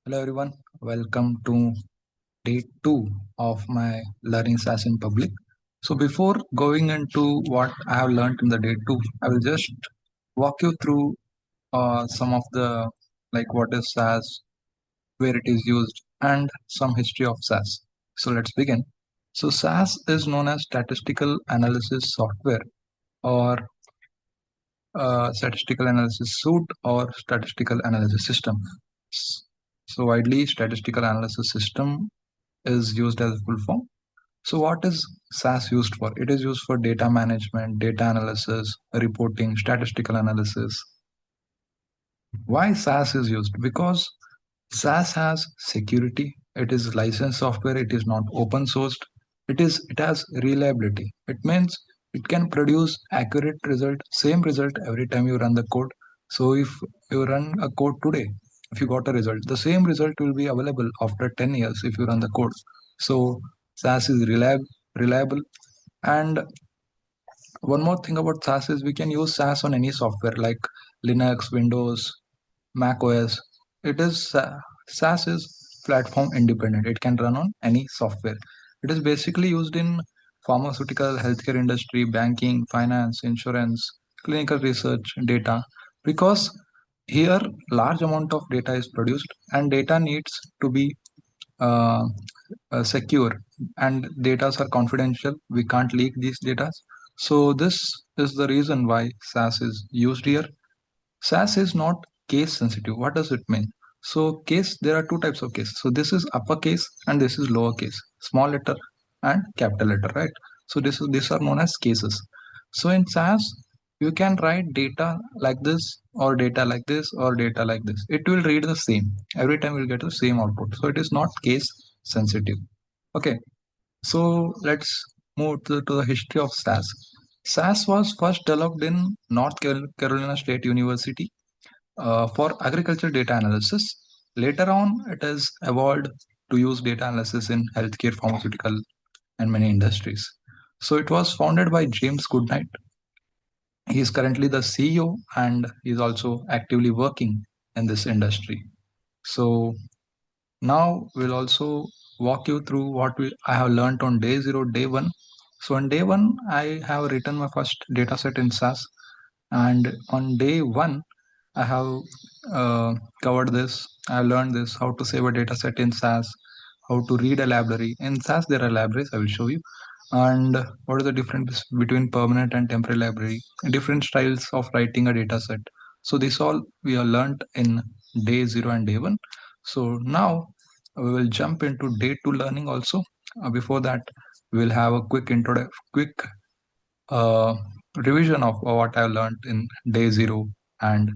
Hello everyone, welcome to day 2 of my learning SAS in public. So before going into what I have learned in the day 2, I will just walk you through some of the like what is SAS, where it is used and some history of SAS. So let's begin. So SAS is known as Statistical Analysis Software or Statistical Analysis Suite or Statistical Analysis System. So widely Statistical Analysis System is used as a full form. So what is SAS used for? It is used for data management, data analysis, reporting, statistical analysis. Why SAS is used? Because SAS has security. It is licensed software. It is not open sourced. It has reliability. It means it can produce accurate result, same result every time you run the code. So if you run a code today, if you got a result, the same result will be available after 10 years if you run the code. So SAS is reliable. And one more thing about SAS is we can use SAS on any software like Linux, Windows, Mac OS. It is SAS is platform independent. It can run on any software. It is basically used in pharmaceutical, healthcare industry, banking, finance, insurance, clinical research, data, because here large amount of data is produced and data needs to be uh, secure and data are confidential. We can't leak these data. So this is the reason why SAS is used here. SAS is not case sensitive. What does it mean? So case, there are two types of case. So this is uppercase and this is lowercase, small letter and capital letter, right? So these are known as cases. So in SAS, you can write data like this or data like this or data like this. It will read the same. Every time you'll get the same output. So it is not case sensitive. Okay. So let's move to the history of SAS. SAS was first developed in North Carolina State University for agriculture data analysis. Later on, it has evolved to use data analysis in healthcare, pharmaceutical, and many industries. So it was founded by James Goodnight. He is currently the CEO and he is also actively working in this industry. So now we'll also walk you through what I have learned on day 0, day 1. So on day 1, I have written my first dataset in SAS, and on day 1, I have covered this. I learned this, how to save a dataset in SAS, how to read a library. In SAS, there are libraries, I will show you. And what is the difference between permanent and temporary library, different styles of writing a dataset. So this all we have learned in day 0 and day 1. So now we will jump into day 2 learning also. Before that, we'll have a quick uh, revision of what I learned in day 0 and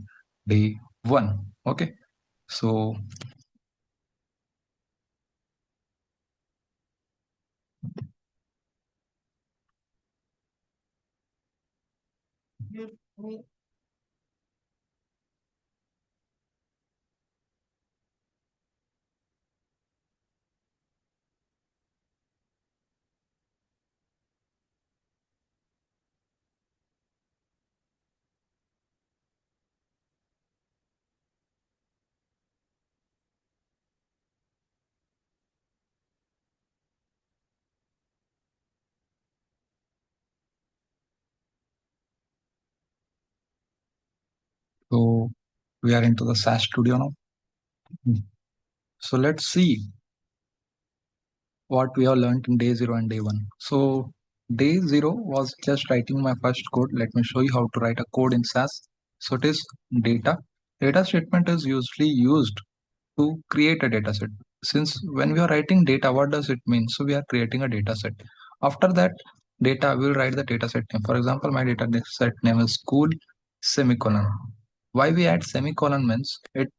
day 1. Okay, so so we are into the SAS Studio now. So let's see what we have learned in day 0 and day 1. So day 0 was just writing my first code. Let me show you how to write a code in SAS. So it is data. Data statement is usually used to create a data set. Since when we are writing data, what does it mean? So we are creating a data set. After that data, we will write the data set name. For example, my data set name is school semicolon. Why we add semicolon means it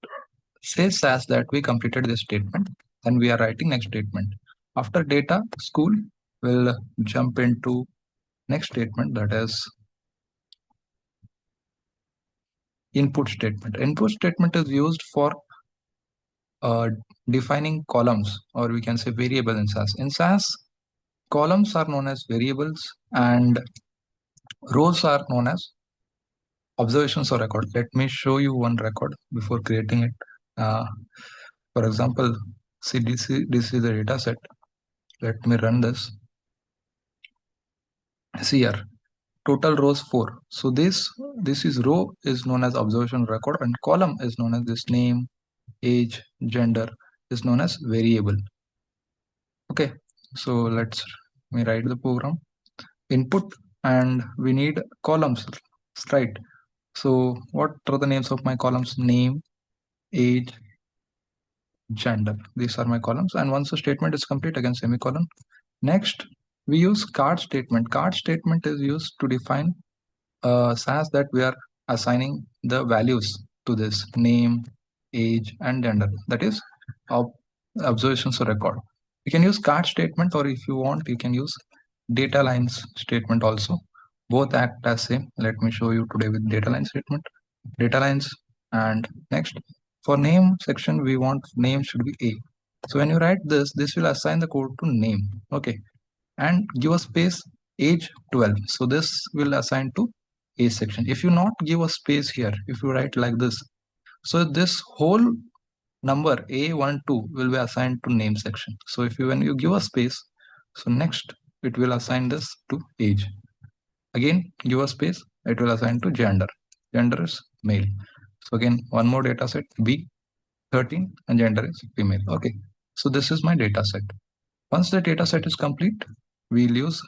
says as that we completed this statement and we are writing next statement. After data school, we'll jump into next statement, that is input statement. Input statement is used for defining columns, or we can say variable in SAS. In SAS, columns are known as variables and rows are known as observations or record. Let me show you one record before creating it. Uh, For example, see this is a data set. Let me run this. See here, total rows 4. So this is row is known as observation record, and column is known as this name, age, gender is known as variable. Okay, so let's me write the program. Input, and we need columns, right? So what are the names of my columns? Name, age, gender. These are my columns, and once the statement is complete, again semicolon. Next, we use card statement. Card statement is used to define SAS that we are assigning the values to this name, age, and gender. That is observations or record. You can use card statement, or if you want, you can use data lines statement also. Both act as same. Let me show you today with data line statement. Data lines, and next for name section, we want name should be A. So when you write this will assign the code to name. Okay, and give a space age 12. So this will assign to A section. If you not give a space here, if you write like this, so this whole number A12 will be assigned to name section. So if you when you give a space, so next it will assign this to age. Again give a space, it will assign to gender. Gender is male. So again one more data set B13, and gender is female. Okay, so this is my data set. Once the data set is complete, we'll use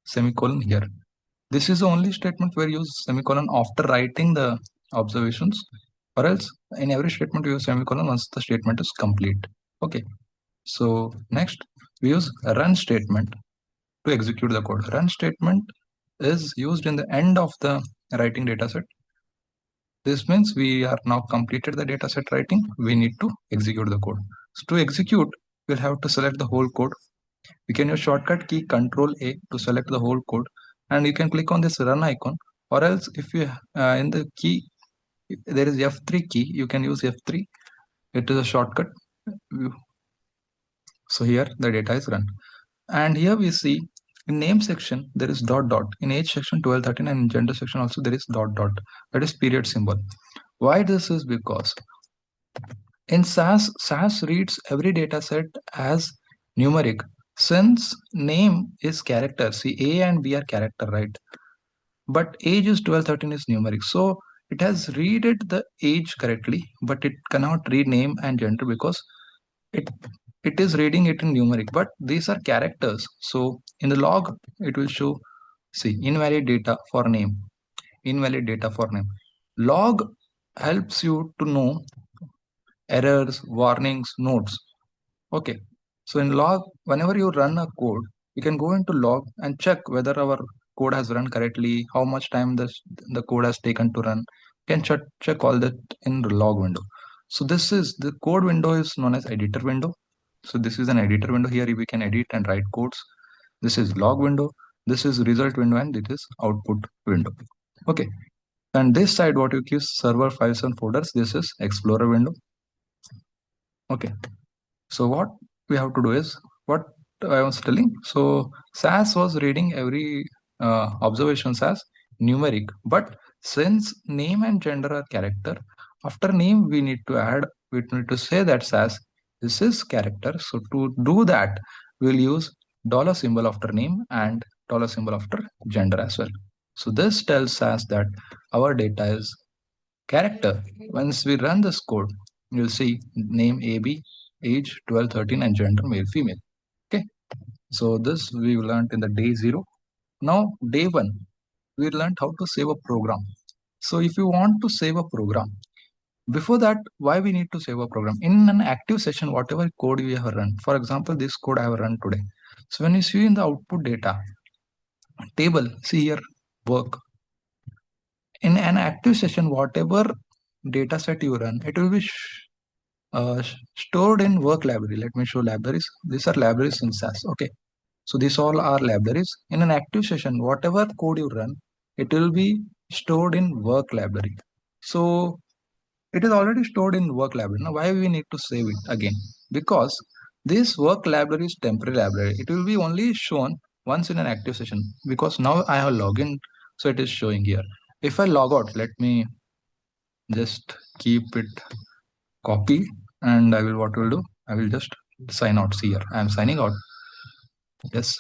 semicolon here. This is the only statement where you use semicolon after writing the observations, or else in every statement we use semicolon once the statement is complete. Okay, so next we use a run statement to execute the code. Run statement is used in the end of the writing dataset. This means we are now completed the dataset writing. We need to execute the code. So to execute, we'll have to select the whole code. You can use shortcut key Control A to select the whole code, and you can click on this run icon, or else if you in the key there is F3 key, you can use F3. It is a shortcut. So here the data is run, and here we see in name section there is dot dot, in age section 12, 13, and in gender section also there is dot dot, that is period symbol. Why this is? Because in SAS reads every data set as numeric. Since name is character, see A and B are character, right? But age is 12, 13 is numeric. So it has read it the age correctly, but it cannot read name and gender because it it is reading it in numeric. But these are characters. So in the log, it will show, see, invalid data for name, invalid data for name. Log helps you to know errors, warnings, notes. Okay, so in log, whenever you run a code, you can go into log and check whether our code has run correctly, how much time the code has taken to run. You can check all that in the log window. So this is the code window is known as editor window. So this is an editor window. Here we can edit and write codes. This is log window. This is result window, and this is output window. Okay, and this side what you give server files and folders. This is explorer window. Okay. So what we have to do is what I was telling. So SAS was reading every observations as numeric, but since name and gender are character, after name we need to say that SAS this is character. So to do that, we'll use dollar symbol after name and dollar symbol after gender as well. So this tells SAS that our data is character. Once we run this code, you'll see name AB, age 12, 13, and gender male, female. Okay, so this we learned in the day 0. Now day 1, we learned how to save a program. So if you want to save a program, before that, why we need to save a program? In an active session, whatever code we have run, for example, this code I have run today. So when you see in the output data table, see here work. In an active session, whatever data set you run, it will be stored in work library. Let me show libraries. These are libraries in SAS. Okay, so these all are libraries. In an active session, whatever code you run, it will be stored in work library. So it is already stored in work library. Now why we need to save it again? Because this work library is temporary library. It will be only shown once in an active session, because now I have login, so it is showing here. If I log out, let me just keep it copy. And I will, what will do, I will just sign out. See here, I am signing out. Yes.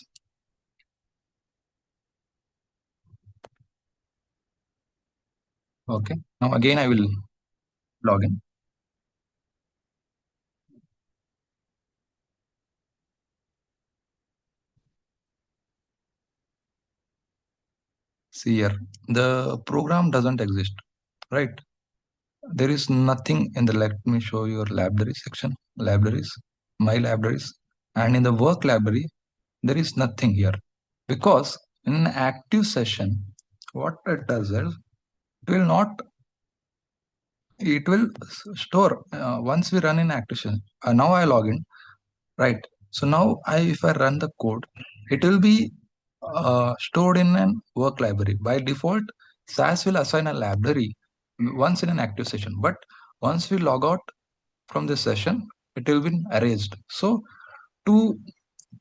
Okay, now again I will log in. See here, the program doesn't exist, right? There is nothing in the, let me show you your library section, libraries, my libraries, and in the work library, there is nothing here, because in an active session, what it does is, it will not, it will store, once we run in active session, now I log in, right? So now if I run the code, it will be stored in an work library. By default, SAS will assign a library once in an active session, but once we log out from this session, it will be erased. So to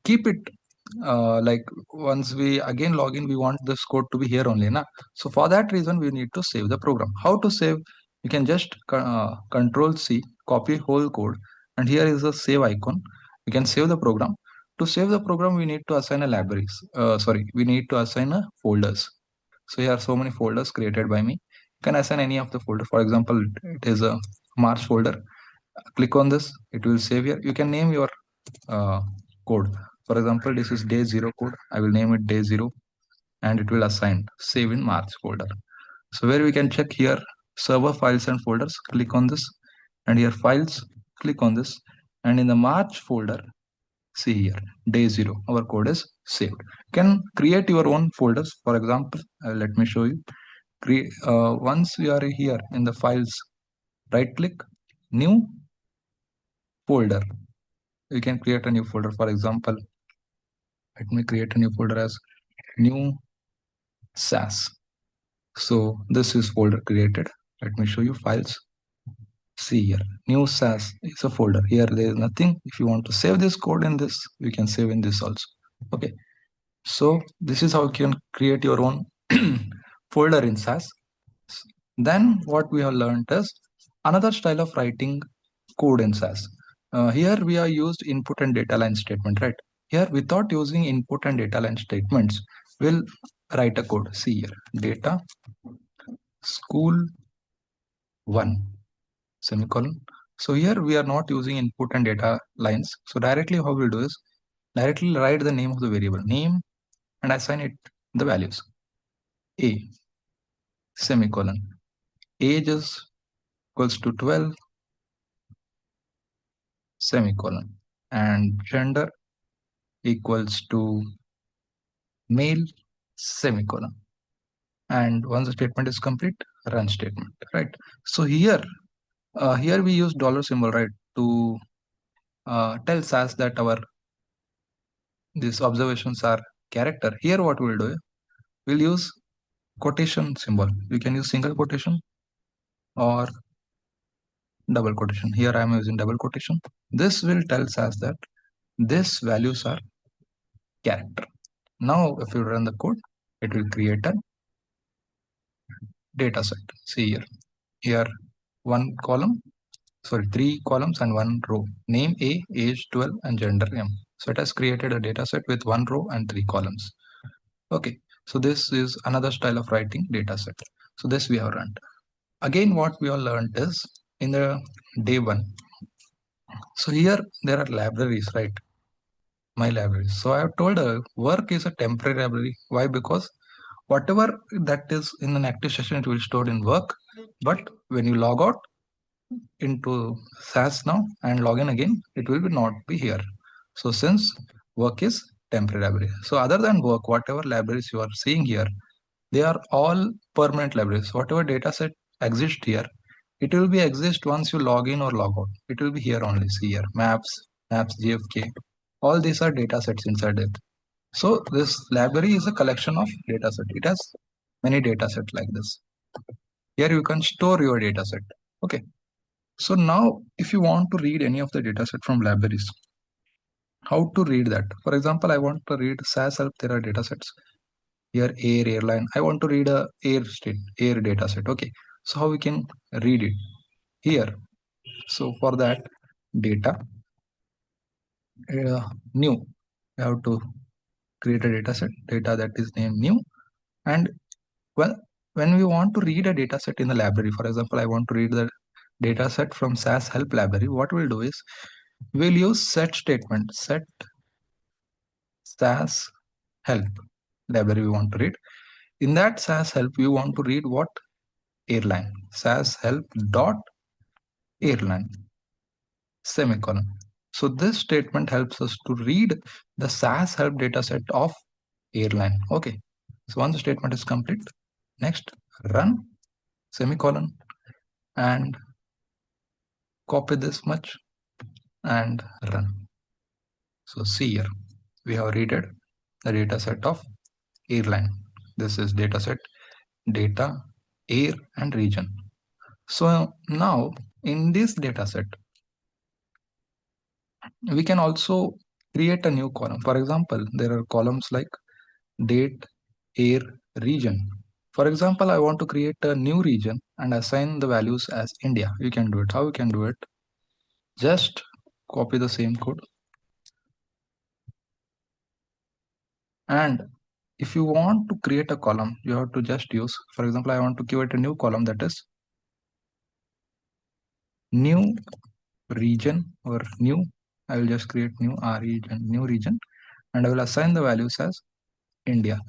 keep it, like once we again log in, we want this code to be here only, na? So for that reason, we need to save the program. How to save? You can just Control C, copy whole code, and here is a save icon. You can save the program. To save the program, we need to assign a libraries. Sorry, we need to assign a folders. So here are so many folders created by me. You can assign any of the folder. For example, it is a March folder. Click on this, it will save here. You can name your uh, code. For example, this is day 0 code. I will name it day 0, and it will assign save in March folder. So where we can check here, server files and folders, click on this, and here files, click on this, and in the March folder, see here, day 0, our code is saved. You can create your own folders. For example, let me show you. Once we are here in the files, right click, new folder. You can create a new folder. For example, let me create a new folder as new SAS. So this is folder created. Let me show you files. See here, new SAS is a folder. Here there is nothing. If you want to save this code in this, you can save in this also. Okay. So this is how you can create your own folder in SAS. Then what we have learned is another style of writing code in SAS. Here we are used input and data line statement, right? Here without using input and data line statements, we'll write a code. See here, data school 1 semicolon. So here we are not using input and data lines. So directly how we'll do is directly write the name of the variable, name, and assign it the values. A semicolon. Age is equals to 12 semicolon, and gender equals to male semicolon. And once the statement is complete, run statement, right? So here we use dollar symbol, right, to tell SAS that our these observations are character. Here what we'll do, we'll use quotation symbol. You can use single quotation or double quotation. Here I am using double quotation. This will tell SAS that these values are character. Now if you run the code, it will create a data set. See here one column, sorry, 3 columns and 1 row. Name A, age 12, and gender M. So it has created a data set with 1 row and 3 columns. Okay, so this is another style of writing data set. So this we have run. Again, what we have learned is in the day 1. So here there are libraries, right? My libraries. So I have told work is a temporary library. Why? Because whatever that is in an active session, it will store in work. But when you log out into SAS now and log in again, it will not be here. So since work is temporary library. So other than work, whatever libraries you are seeing here, they are all permanent libraries. Whatever data set exists here, it will be exist once you log in or log out. It will be here only. See here, maps, GFK. All these are data sets inside it. So this library is a collection of data set. It has many data sets like this. Here you can store your data set. Okay. So now if you want to read any of the data set from libraries, how to read that? For example, I want to read SAS help. There are data sets. Here air, airline. I want to read a air data set. Okay. So how we can read it? Here. So for that, data, new. We have to create a data set, data that is named new. And well, when we want to read a data set in the library, for example, I want to read the data set from SAS help library, what we'll do is we'll use set statement, set SAS help library we want to read. In that SAS help, we want to read what? Airline. SAS help dot airline, semicolon. So this statement helps us to read the SAS help dataset of airline. Okay. So once the statement is complete, next run, semicolon, and copy this much and run. So see here, we have read the dataset of airline. This is dataset data, air, and region. So now in this dataset, we can also create a new column. For example, there are columns like date, air, region. For example, I want to create a new region and assign the values as India. You can do it. How you can do it? Just copy the same code. And if you want to create a column, you have to just use, for example, I want to create a new column that is new region or new. I will just create new region, new region, and I will assign the values as India.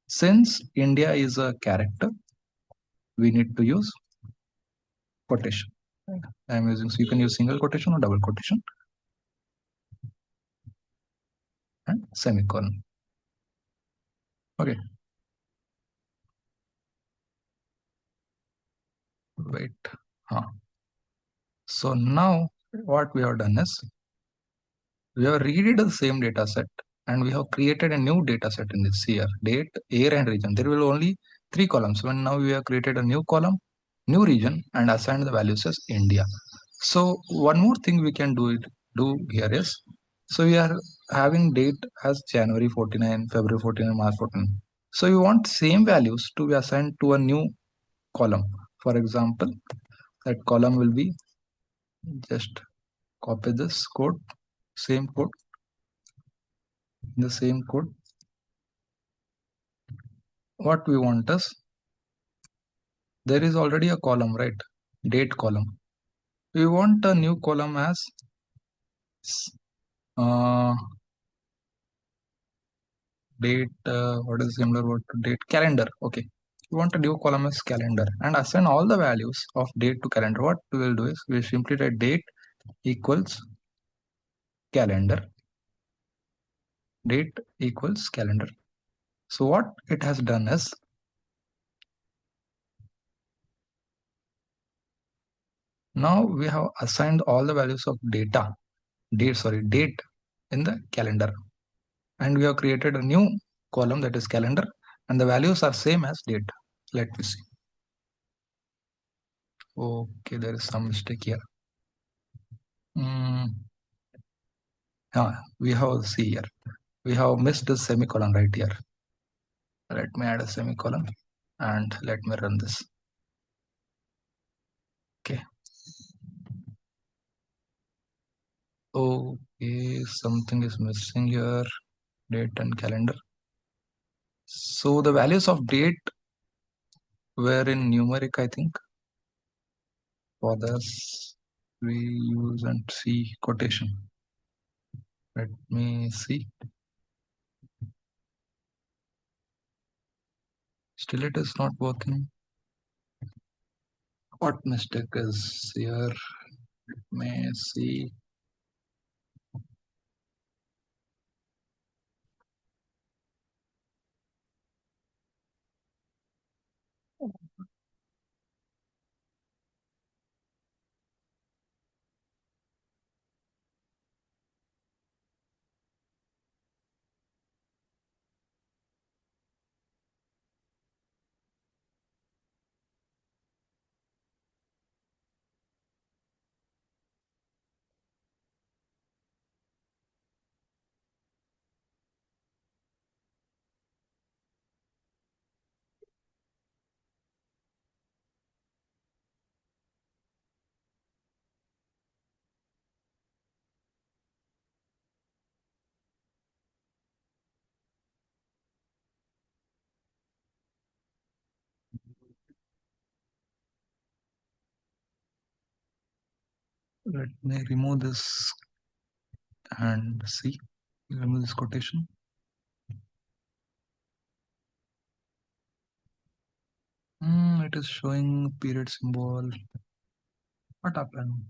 Since India is a character, we need to use quotation. I am using, so you can use single quotation or double quotation and semicolon. Okay. Wait. Huh. So now what we have done is we have read the same data set and we have created a new data set in this here, date, air, and region. There will only 3 columns. When now we have created a new column, new region, and assigned the values as India. So one more thing we can do here is, so we are having date as January 49, February 49, March 49. So you want same values to be assigned to a new column. For example, that column will be, just copy this code, same code, the same code. What we want is, there is already a column, right? Date column. We want a new column as uh, date, what is similar word to date? Calendar. Okay. We want a new column as calendar and assign all the values of date to calendar. What we will do is we simply write date equals calendar, date equals calendar. So what it has done is, now we have assigned all the values of date in the calendar, and we have created a new column that is calendar, and the values are same as date. Let me see. Okay, there is some mistake here. We have, see here, we have missed the semicolon right here. Let me add a semicolon and let me run this. Okay. Okay, something is missing here. Date and calendar. So the values of date were in numeric, I think. For this, we use and see quotation. Let me see. Still it is not working. What mistake is here? Let me see. Let me remove this and see. Remove this quotation. It is showing period symbol. What happened?